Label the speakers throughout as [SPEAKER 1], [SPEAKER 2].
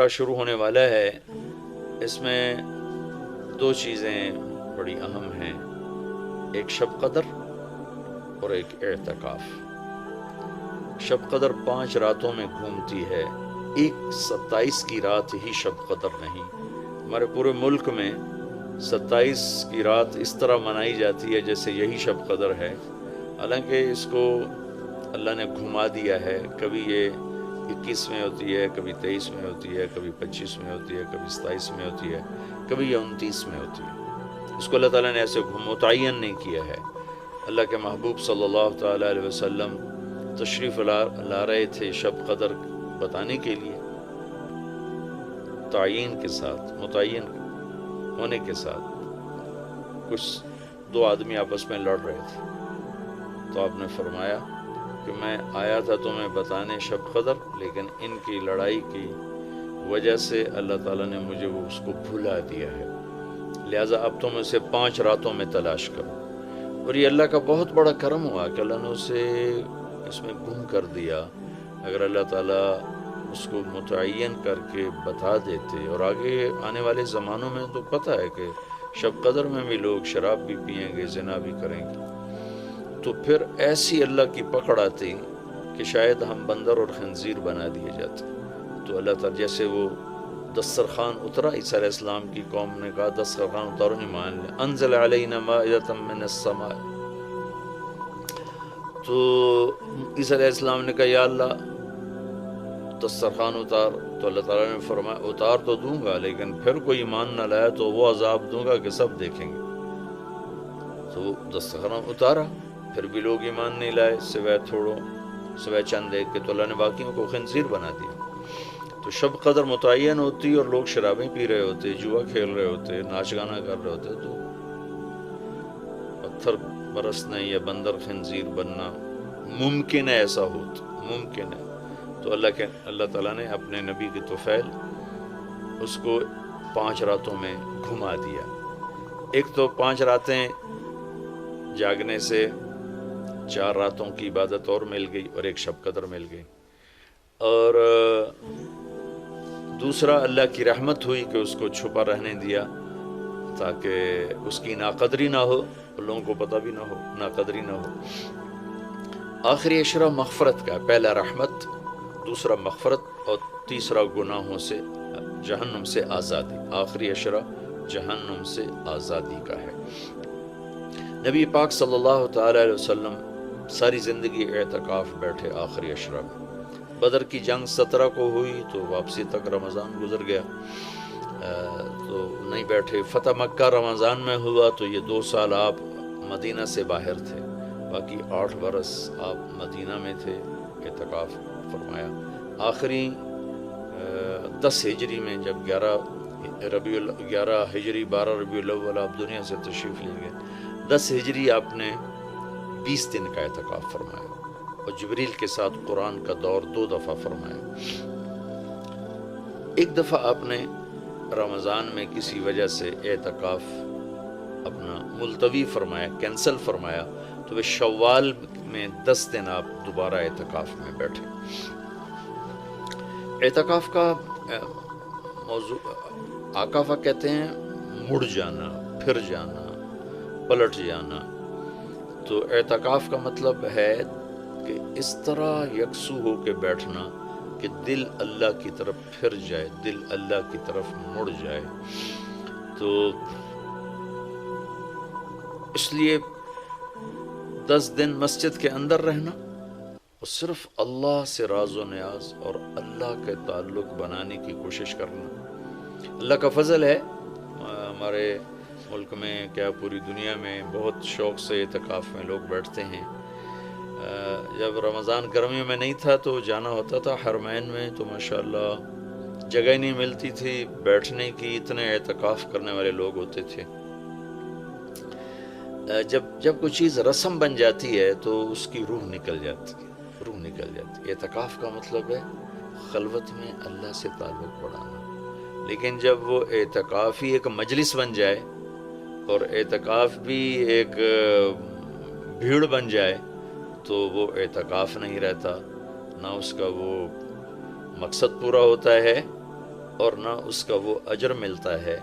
[SPEAKER 1] اشرا شروع ہونے والا ہے، اس میں دو چیزیں بڑی اہم ہیں، ایک شب قدر اور ایک اعتکاف۔ شب قدر 5 راتوں میں گھومتی ہے، ایک 27 کی رات ہی شب قدر نہیں۔ ہمارے پورے ملک میں 27 کی رات اس طرح منائی جاتی ہے جیسے یہی شب قدر ہے، حالانکہ اس کو اللہ نے گھما دیا ہے۔ کبھی یہ 21 میں ہوتی ہے، کبھی 23 میں ہوتی ہے، کبھی 25 میں ہوتی ہے، کبھی 27 میں ہوتی ہے، کبھی یہ 29 میں ہوتی ہے۔ اس کو اللہ تعالیٰ نے ایسے متعین نہیں کیا ہے۔ اللہ کے محبوب صلی اللہ تعالیٰ علیہ وسلم تشریف لا رہے تھے شب قدر بتانے کے لیے، تعین کے ساتھ، متعین ہونے کے ساتھ۔ کچھ 2 آدمی آپس میں لڑ رہے تھے، تو آپ نے فرمایا کہ میں آیا تھا تمہیں بتانے شب قدر، لیکن ان کی لڑائی کی وجہ سے اللہ تعالیٰ نے مجھے اس کو بھلا دیا ہے، لہٰذا اب تم اسے 5 راتوں میں تلاش کرو۔ اور یہ اللہ کا بہت بڑا کرم ہوا کہ اللہ نے اسے اس میں گم کر دیا۔ اگر اللہ تعالیٰ اس کو متعین کر کے بتا دیتے، اور آگے آنے والے زمانوں میں تو پتہ ہے کہ شب قدر میں بھی لوگ شراب بھی پئیں گے، زنا بھی کریں گے، تو پھر ایسی اللہ کی پکڑ آتی کہ شاید ہم بندر اور خنزیر بنا دیے جاتے۔ تو اللہ تعالیٰ جیسے وہ دسترخوان اترا، عیسیٰ علیہ السلام کی قوم نے کہا دسترخوان اتارو، ایمان لے، انزل علینا مائدۃ من السماء، تو عیسیٰ علیہ السلام نے کہا یا اللہ دسترخوان اتار، تو اللہ تعالیٰ نے فرمایا اتار تو دوں گا، لیکن پھر کوئی ایمان نہ لایا تو وہ عذاب دوں گا کہ سب دیکھیں گے۔ تو دسترخوان اتارا، پھر بھی لوگ ایمان نہیں لائے، سوائے چند ایک کے، تو اللہ نے باقیوں کو خنزیر بنا دیا۔ تو شب قدر متعین ہوتی اور لوگ شرابیں پی رہے ہوتے، جوا کھیل رہے ہوتے، ناچ گانا کر رہے ہوتے، تو پتھر برسنا یا بندر خنزیر بننا ممکن ہے، ایسا ہوتا ممکن ہے۔ تو اللہ تعالیٰ نے اپنے نبی کی طفیل اس کو 5 راتوں میں گھما دیا۔ ایک تو 5 راتیں جاگنے سے 4 راتوں کی عبادت اور مل گئی، اور ایک شب قدر مل گئی، اور دوسرا اللہ کی رحمت ہوئی کہ اس کو چھپا رہنے دیا تاکہ اس کی ناقدری نہ ہو، لوگوں کو پتہ بھی نہ ہو، ناقدری نہ ہو۔ آخری عشرہ مغفرت کا، پہلا رحمت، دوسرا مغفرت، اور تیسرا گناہوں سے، جہنم سے آزادی۔ آخری عشرہ جہنم سے آزادی کا ہے۔ نبی پاک صلی اللہ تعالیٰ علیہ وسلم ساری زندگی اعتکاف بیٹھے آخری عشرہ میں۔ بدر کی جنگ 17 کو ہوئی تو واپسی تک رمضان گزر گیا، تو نہیں بیٹھے۔ فتح مکہ رمضان میں ہوا تو یہ 2 سال آپ مدینہ سے باہر تھے، باقی 8 برس آپ مدینہ میں تھے، اعتکاف فرمایا۔ آخری 10 ہجری میں جب 11 ہجری 12 ربیع الاول آپ دنیا سے تشریف لے گئے، 10 ہجری آپ نے 20 دن کا اعتکاف فرمایا، اور جبریل کے ساتھ قرآن کا دور 2 دفعہ فرمایا۔ ایک دفعہ آپ نے رمضان میں کسی وجہ سے اعتکاف اپنا ملتوی فرمایا، کینسل فرمایا، تو وہ شوال میں 10 دن آپ دوبارہ اعتکاف میں بیٹھے۔ اعتکاف کا موضوع عاکفہ کہتے ہیں مڑ جانا، پھر جانا، پلٹ جانا۔ تو اعتکاف کا مطلب ہے کہ اس طرح یکسو ہو کے بیٹھنا کہ دل اللہ کی طرف پھر جائے، دل اللہ کی طرف مڑ جائے۔ تو اس لیے 10 دن مسجد کے اندر رہنا اور صرف اللہ سے راز و نیاز اور اللہ کے تعلق بنانے کی کوشش کرنا۔ اللہ کا فضل ہے، ہمارے ملک میں کیا پوری دنیا میں بہت شوق سے اعتکاف میں لوگ بیٹھتے ہیں۔ جب رمضان گرمیوں میں نہیں تھا تو جانا ہوتا تھا حرمین میں، تو ماشاءاللہ جگہ ہی نہیں ملتی تھی بیٹھنے کی، اتنے اعتکاف کرنے والے لوگ ہوتے تھے۔ جب کوئی چیز رسم بن جاتی ہے تو اس کی روح نکل جاتی ہے۔ اعتکاف کا مطلب ہے خلوت میں اللہ سے تعلق بڑھانا۔ لیکن جب وہ اعتکاف ہی ایک مجلس بن جائے اور اعتکاف بھی ایک بھیڑ بن جائے تو وہ اعتکاف نہیں رہتا، نہ اس کا وہ مقصد پورا ہوتا ہے، اور نہ اس کا وہ اجر ملتا ہے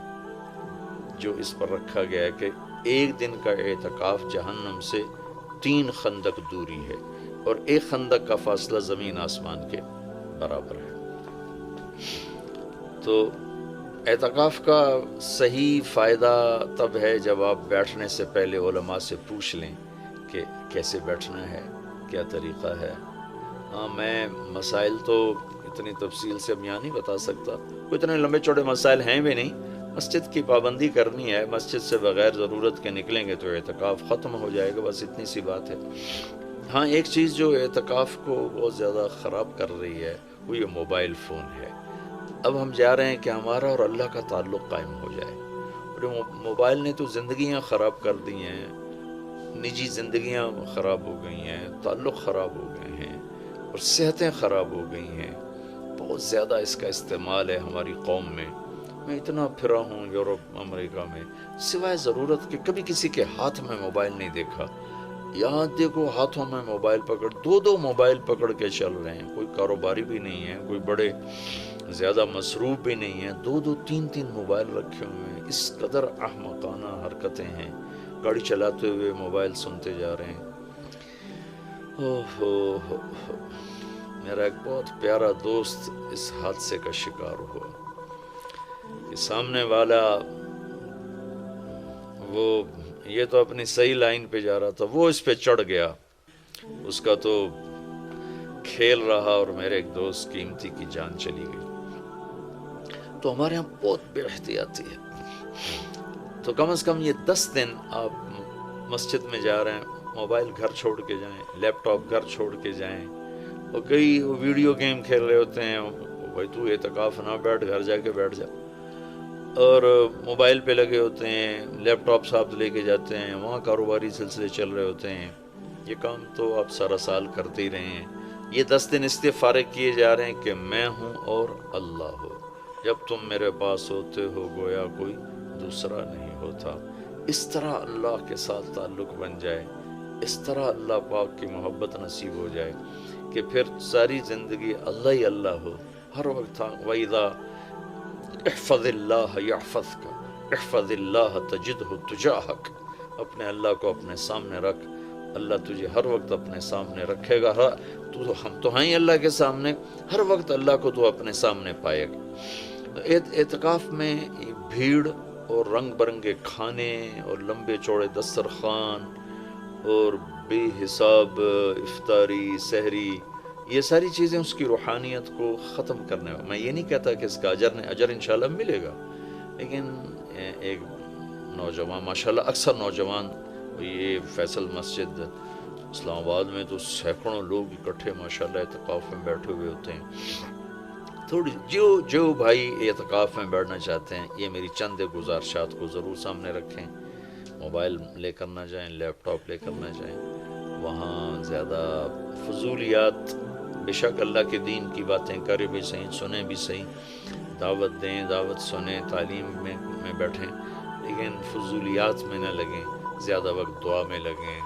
[SPEAKER 1] جو اس پر رکھا گیا ہے کہ ایک دن کا اعتکاف جہنم سے 3 خندق دوری ہے، اور ایک خندق کا فاصلہ زمین آسمان کے برابر ہے۔ تو اعتکاف کا صحیح فائدہ تب ہے جب آپ بیٹھنے سے پہلے علماء سے پوچھ لیں کہ کیسے بیٹھنا ہے، کیا طریقہ ہے۔ ہاں، میں مسائل تو اتنی تفصیل سے اب یہاں نہیں بتا سکتا، کوئی اتنے لمبے چوڑے مسائل ہیں بھی نہیں۔ مسجد کی پابندی کرنی ہے، مسجد سے بغیر ضرورت کے نکلیں گے تو اعتکاف ختم ہو جائے گا، بس اتنی سی بات ہے۔ ہاں، ایک چیز جو اعتکاف کو بہت زیادہ خراب کر رہی ہے وہ یہ موبائل فون ہے۔ اب ہم جا رہے ہیں کہ ہمارا اور اللہ کا تعلق قائم ہو جائے، اور موبائل نے تو زندگیاں خراب کر دی ہیں، نجی زندگیاں خراب ہو گئی ہیں، تعلق خراب ہو گئے ہیں، اور صحتیں خراب ہو گئی ہیں۔ بہت زیادہ اس کا استعمال ہے ہماری قوم میں۔ میں اتنا پھرا ہوں یورپ امریکہ میں، سوائے ضرورت کہ کبھی کسی کے ہاتھ میں موبائل نہیں دیکھا۔ یہاں دیکھو ہاتھوں میں موبائل پکڑ، 2 موبائل پکڑ کے چل رہے ہیں، کوئی کاروباری بھی نہیں ہے، کوئی بڑے زیادہ مصروف بھی نہیں ہیں، 2 3 موبائل رکھے ہوئے ہیں۔ اس قدر احمقانہ حرکتیں ہیں، گاڑی چلاتے ہوئے موبائل سنتے جا رہے ہیں۔ میرا ایک بہت پیارا دوست اس حادثے کا شکار ہوا کہ سامنے والا وہ یہ تو اپنی صحیح لائن پہ جا رہا تھا، وہ اس پہ چڑھ گیا، اس کا تو کھیل رہا، اور میرے ایک دوست قیمتی کی جان چلی گئی۔ تو ہمارے ہاں بہت بے احتیاطی ہے۔ تو کم از کم یہ 10 دن آپ مسجد میں جا رہے ہیں، موبائل گھر چھوڑ کے جائیں، لیپ ٹاپ گھر چھوڑ کے جائیں، اور کئی ویڈیو گیم کھیل رہے ہوتے ہیں، بھائی تو اعتکاف نہ بیٹھ، گھر جا کے بیٹھ جا، اور موبائل پہ لگے ہوتے ہیں، لیپ ٹاپ ساتھ لے کے جاتے ہیں، وہاں کاروباری سلسلے چل رہے ہوتے ہیں۔ یہ کام تو آپ سارا سال کرتے ہی رہے ہیں۔ یہ 10 دن اس لیے فارغ کیے جا رہے ہیں کہ میں ہوں اور اللہ ہو، جب تم میرے پاس ہوتے ہو گویا کوئی دوسرا نہیں ہوتا۔ اس طرح اللہ کے ساتھ تعلق بن جائے، اس طرح اللہ پاک کی محبت نصیب ہو جائے کہ پھر ساری زندگی اللہ ہی اللہ ہو، ہر وقت۔ وَإِذَا احفظ اللہ یحفظک، احفظ اللہ تجدہ تجاہک، اپنے اللہ کو اپنے سامنے رکھ، اللہ تجھے ہر وقت اپنے سامنے رکھے گا۔ ہم تو ہیں ہی اللہ کے سامنے، ہر وقت اللہ کو تو اپنے سامنے پائے گا۔ اعتکاف میں بھیڑ اور رنگ برنگے کھانے اور لمبے چوڑے دسترخوان اور بے حساب افطاری سحری، یہ ساری چیزیں اس کی روحانیت کو ختم کرنے میں یہ نہیں کہتا کہ اس کا اجر انشاءاللہ ملے گا، لیکن ایک نوجوان ماشاءاللہ اکثر نوجوان، یہ فیصل مسجد اسلام آباد میں تو سینکڑوں لوگ اکٹھے ماشاءاللہ اعتکاف میں بیٹھے ہوئے ہوتے ہیں۔ تھوڑی جو بھائی اعتکاف میں بیٹھنا چاہتے ہیں، یہ میری چند گزارشات کو ضرور سامنے رکھیں۔ موبائل لے کر نہ جائیں، لیپ ٹاپ لے کر نہ جائیں، وہاں زیادہ فضولیات، بے شک اللہ کے دین کی باتیں کریں بھی صحیح، سنیں بھی صحیح، دعوت دیں، دعوت سنیں، تعلیم میں بیٹھیں، لیکن فضولیات میں نہ لگیں، زیادہ وقت دعا میں لگیں۔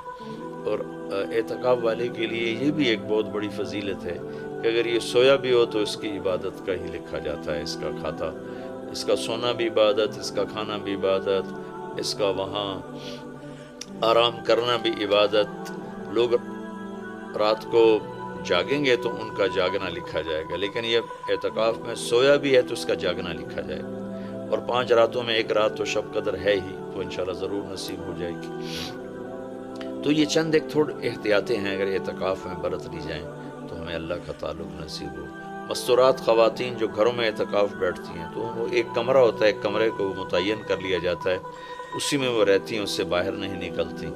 [SPEAKER 1] اور اعتکاف والے کے لیے یہ بھی ایک بہت بڑی فضیلت ہے کہ اگر یہ سویا بھی ہو تو اس کی عبادت کا ہی لکھا جاتا ہے، اس کا کھاتا، اس کا سونا بھی عبادت، اس کا کھانا بھی عبادت، اس کا وہاں آرام کرنا بھی عبادت۔ لوگ رات کو جاگیں گے تو ان کا جاگنا لکھا جائے گا، لیکن یہ اعتکاف میں سویا بھی ہے تو اس کا جاگنا لکھا جائے گا۔ اور 5 راتوں میں 1 رات تو شب قدر ہے ہی، تو انشاءاللہ ضرور نصیب ہو جائے گی۔ تو یہ چند ایک تھوڑے احتیاطیں ہیں، اگر اعتکاف میں برت لی جائیں تو ہمیں اللہ کا تعلق نصیب ہو۔ مستورات خواتین جو گھروں میں اعتکاف بیٹھتی ہیں، تو وہ ایک کمرہ ہوتا ہے، ایک کمرے کو متعین کر لیا جاتا ہے، اسی میں وہ رہتی ہیں، اس سے باہر نہیں نکلتی،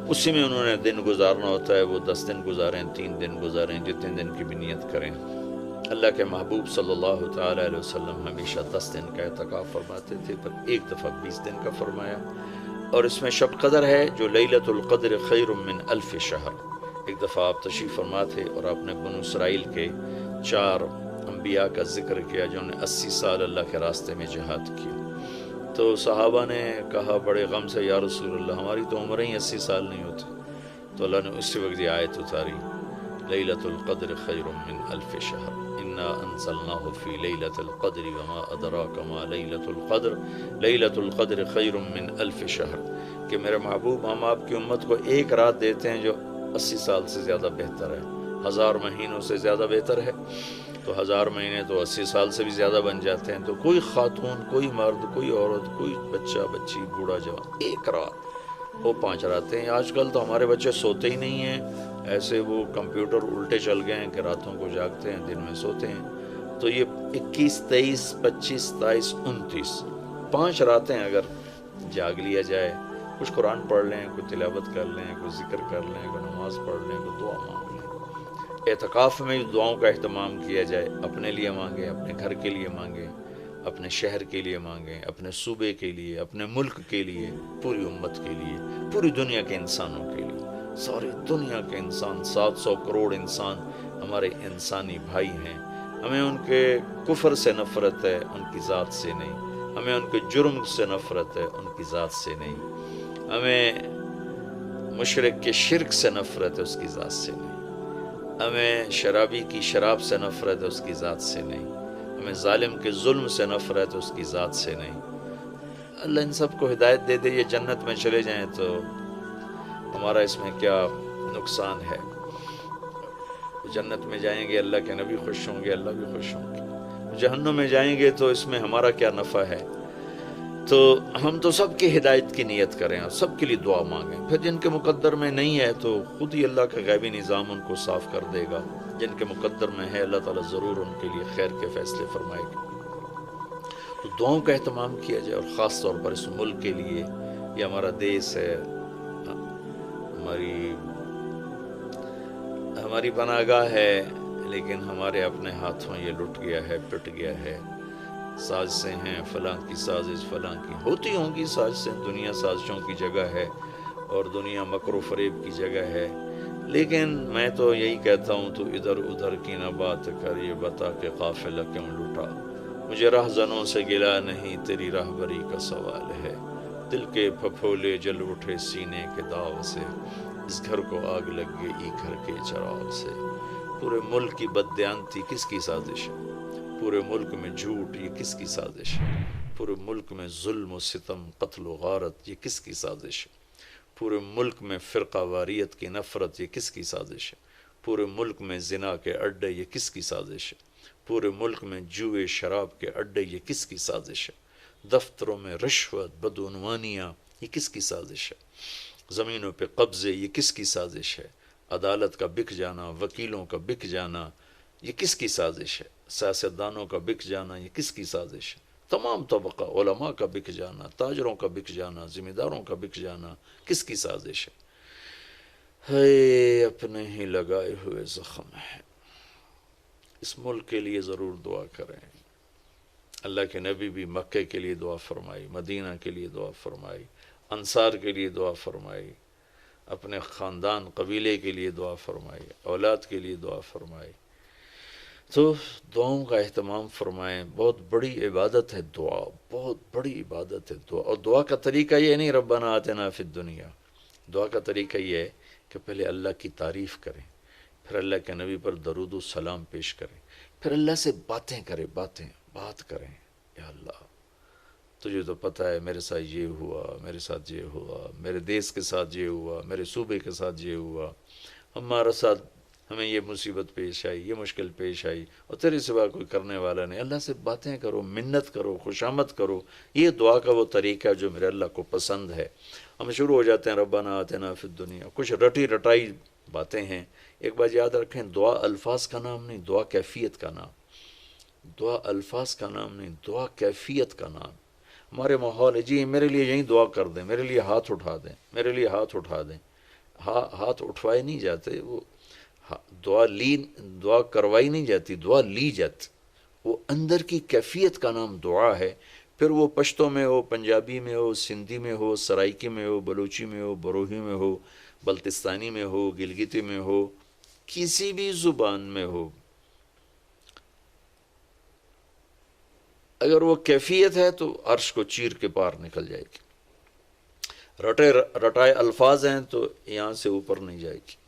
[SPEAKER 1] اسی میں انہوں نے دن گزارنا ہوتا ہے۔ وہ 10 دن گزاریں، 3 دن گزاریں، جتنے دن کی بھی نیت کریں۔ اللہ کے محبوب صلی اللہ تعالیٰ علیہ وسلم ہمیشہ 10 دن کا اعتکاف فرماتے تھے، پر ایک دفعہ 20 دن کا فرمایا۔ اور اس میں شب قدر ہے جو لیلۃ القدر خیر من 1000 شہر۔ ایک دفعہ آپ تشریف فرما تھے اور آپ نے بنو اسرائیل کے 4 انبیاء کا ذکر کیا جنہوں نے 80 سال اللہ کے راستے میں جہاد کیا۔ تو صحابہ نے کہا بڑے غم سے، یا رسول اللہ ہماری تو عمریں ہی 80 سال نہیں ہوتی۔ تو اللہ نے اسی وقت یہ آیت اتاری، لیلۃ القدر خیر من الف شہر انا انزلناہ فی لیلۃ القدر وما ادراک ما لیلۃ القدر لیلۃ القدر خیر من الف شہر، کہ میرے محبوب ہم آپ کی امت کو ایک رات دیتے ہیں جو 80 سال سے زیادہ بہتر ہے، 1000 مہینوں سے زیادہ بہتر ہے، تو 1000 مہینے تو 80 سال سے بھی زیادہ بن جاتے ہیں۔ تو کوئی خاتون، کوئی مرد، کوئی عورت، کوئی بچہ بچی، بوڑھا جوان، ایک رات وہ 5 راتیں۔ آج کل تو ہمارے بچے سوتے ہی نہیں ہیں، ایسے وہ کمپیوٹر الٹے چل گئے ہیں کہ راتوں کو جاگتے ہیں، دن میں سوتے ہیں۔ تو یہ 21، 23، 25، 27، 29 5 راتیں اگر جاگ لیا جائے، کچھ قرآن پڑھ لیں، کوئی تلاوت کر لیں، کوئی ذکر کر لیں، کوئی نماز پڑھ لیں، کوئی دعا مانگ لیں، اعتکاف میں دعاؤں کا اہتمام کیا جائے، اپنے لیے مانگیں، اپنے گھر کے لیے مانگیں، اپنے شہر کے لیے مانگیں، اپنے صوبے کے لیے، اپنے ملک کے لیے، پوری امت کے لیے، پوری دنیا کے انسانوں کے لیے۔ ساری دنیا کے انسان، 700 کروڑ انسان ہمارے انسانی بھائی ہیں، ہمیں ان کے کفر سے نفرت ہے، ان کی ذات سے نہیں، ہمیں ان کے جرم سے نفرت ہے، ان کی ذات سے نہیں، ہمیں مشرک کے شرک سے نفرت ہے، اس کی ذات سے نہیں، ہمیں شرابی کی شراب سے نفرت ہے، اس کی ذات سے نہیں، ہمیں ظالم کے ظلم سے نفرت ہے، اس کی ذات سے نہیں۔ اللہ ان سب کو ہدایت دے دے، یہ جنت میں چلے جائیں تو ہمارا اس میں کیا نقصان ہے؟ جنت میں جائیں گے اللہ کے نبی خوش ہوں گے، اللہ بھی خوش ہوں گے، جہنم میں جائیں گے تو اس میں ہمارا کیا نفع ہے؟ تو ہم تو سب کی ہدایت کی نیت کریں اور سب کے لیے دعا مانگیں، پھر جن کے مقدر میں نہیں ہے تو خود ہی اللہ کا غیبی نظام ان کو صاف کر دے گا، جن کے مقدر میں ہے اللہ تعالیٰ ضرور ان کے لیے خیر کے فیصلے فرمائے گا۔ تو دعاؤں کا اہتمام کیا جائے، اور خاص طور پر اس ملک کے لیے، یہ ہمارا دیس ہے، ہماری پناہ گاہ ہے، لیکن ہمارے اپنے ہاتھوں یہ لٹ گیا ہے، پٹ گیا ہے۔ سازشیں ہیں، فلاں کی سازش، فلاں کی ہوتی ہوں گی سازشیں، دنیا سازشوں کی جگہ ہے اور دنیا مکر و فریب کی جگہ ہے، لیکن میں تو یہی کہتا ہوں تو ادھر ادھر کی نہ بات کر، یہ بتا کہ قافلہ کیوں لٹا، مجھے رہزنوں سے گلا نہیں، تیری راہبری کا سوال ہے، دل کے پھپھولے جل اٹھے سینے کے داغ سے، اس گھر کو آگ لگ گئی گھر کے چراغ سے۔ پورے ملک کی بددیانتی کس کی سازش ہے؟ پورے ملک میں جھوٹ، یہ کس کی سازش ہے؟ پورے ملک میں ظلم و ستم، قتل و غارت، یہ کس کی سازش ہے؟ پورے ملک میں فرقہ واریت کی نفرت، یہ کس کی سازش ہے؟ پورے ملک میں زنا کے اڈے، یہ کس کی سازش ہے؟ پورے ملک میں جوئے شراب کے اڈے، یہ کس کی سازش ہے؟ دفتروں میں رشوت، بدعنوانیاں، یہ کس کی سازش ہے؟ زمینوں پہ قبضے، یہ کس کی سازش ہے؟ عدالت کا بک جانا، وکیلوں کا بک جانا، یہ کس کی سازش ہے؟ سیاستدانوں کا بک جانا، یہ کس کی سازش ہے؟ تمام طبقہ، علماء کا بک جانا، تاجروں کا بک جانا، ذمہ داروں کا بک جانا، کس کی سازش ہے؟ ہے اپنے ہی لگائے ہوئے زخم ہے۔ اس ملک کے لیے ضرور دعا کریں۔ اللہ کے نبی بھی مکے کے لیے دعا فرمائی، مدینہ کے لیے دعا فرمائی، انصار کے لیے دعا فرمائی، اپنے خاندان قبیلے کے لیے دعا فرمائی، اولاد کے لیے دعا فرمائی۔ تو دعاؤں کا اہتمام فرمائیں، بہت بڑی عبادت ہے دعا، بہت بڑی عبادت ہے دعا۔ اور دعا کا طریقہ یہ نہیں ربنا آتنا فی الدنیا، دعا کا طریقہ یہ ہے کہ پہلے اللہ کی تعریف کریں، پھر اللہ کے نبی پر درود و سلام پیش کریں، پھر اللہ سے باتیں کریں، بات کریں، یا اللہ تجھے تو پتہ ہے میرے ساتھ یہ ہوا، میرے ساتھ یہ ہوا، میرے دیس کے ساتھ یہ ہوا، میرے صوبے کے ساتھ یہ ہوا، ہمارا ساتھ ہمیں یہ مصیبت پیش آئی، یہ مشکل پیش آئی، اور تیرے سوا کوئی کرنے والا نہیں۔ اللہ سے باتیں کرو، منت کرو، خوشامد کرو۔ یہ دعا کا وہ طریقہ ہے جو میرے اللہ کو پسند ہے۔ ہم شروع ہو جاتے ہیں ربنا آتنا فی الدنیا، کچھ رٹی رٹائی باتیں ہیں۔ ایک بات یاد رکھیں، دعا الفاظ کا نام نہیں، دعا کیفیت کا نام، دعا الفاظ کا نام نہیں، دعا کیفیت کا نام۔ ہمارے ماحول ہے جی میرے لیے یہیں دعا کر دیں، میرے لیے ہاتھ اٹھا دیں، میرے لیے ہاتھ اٹھا دیں۔ ہاتھ اٹھوائے نہیں جاتے، وہ دعا کروائی نہیں جاتی، دعا لی جاتی۔ وہ اندر کی کیفیت کا نام دعا ہے۔ پھر وہ پشتو میں ہو، پنجابی میں ہو، سندھی میں ہو، سرائکی میں ہو، بلوچی میں ہو، بروہی میں ہو، بلتستانی میں ہو، گلگتی میں ہو، کسی بھی زبان میں ہو، اگر وہ کیفیت ہے تو عرش کو چیر کے پار نکل جائے گی۔ رٹائے الفاظ ہیں تو یہاں سے اوپر نہیں جائے گی۔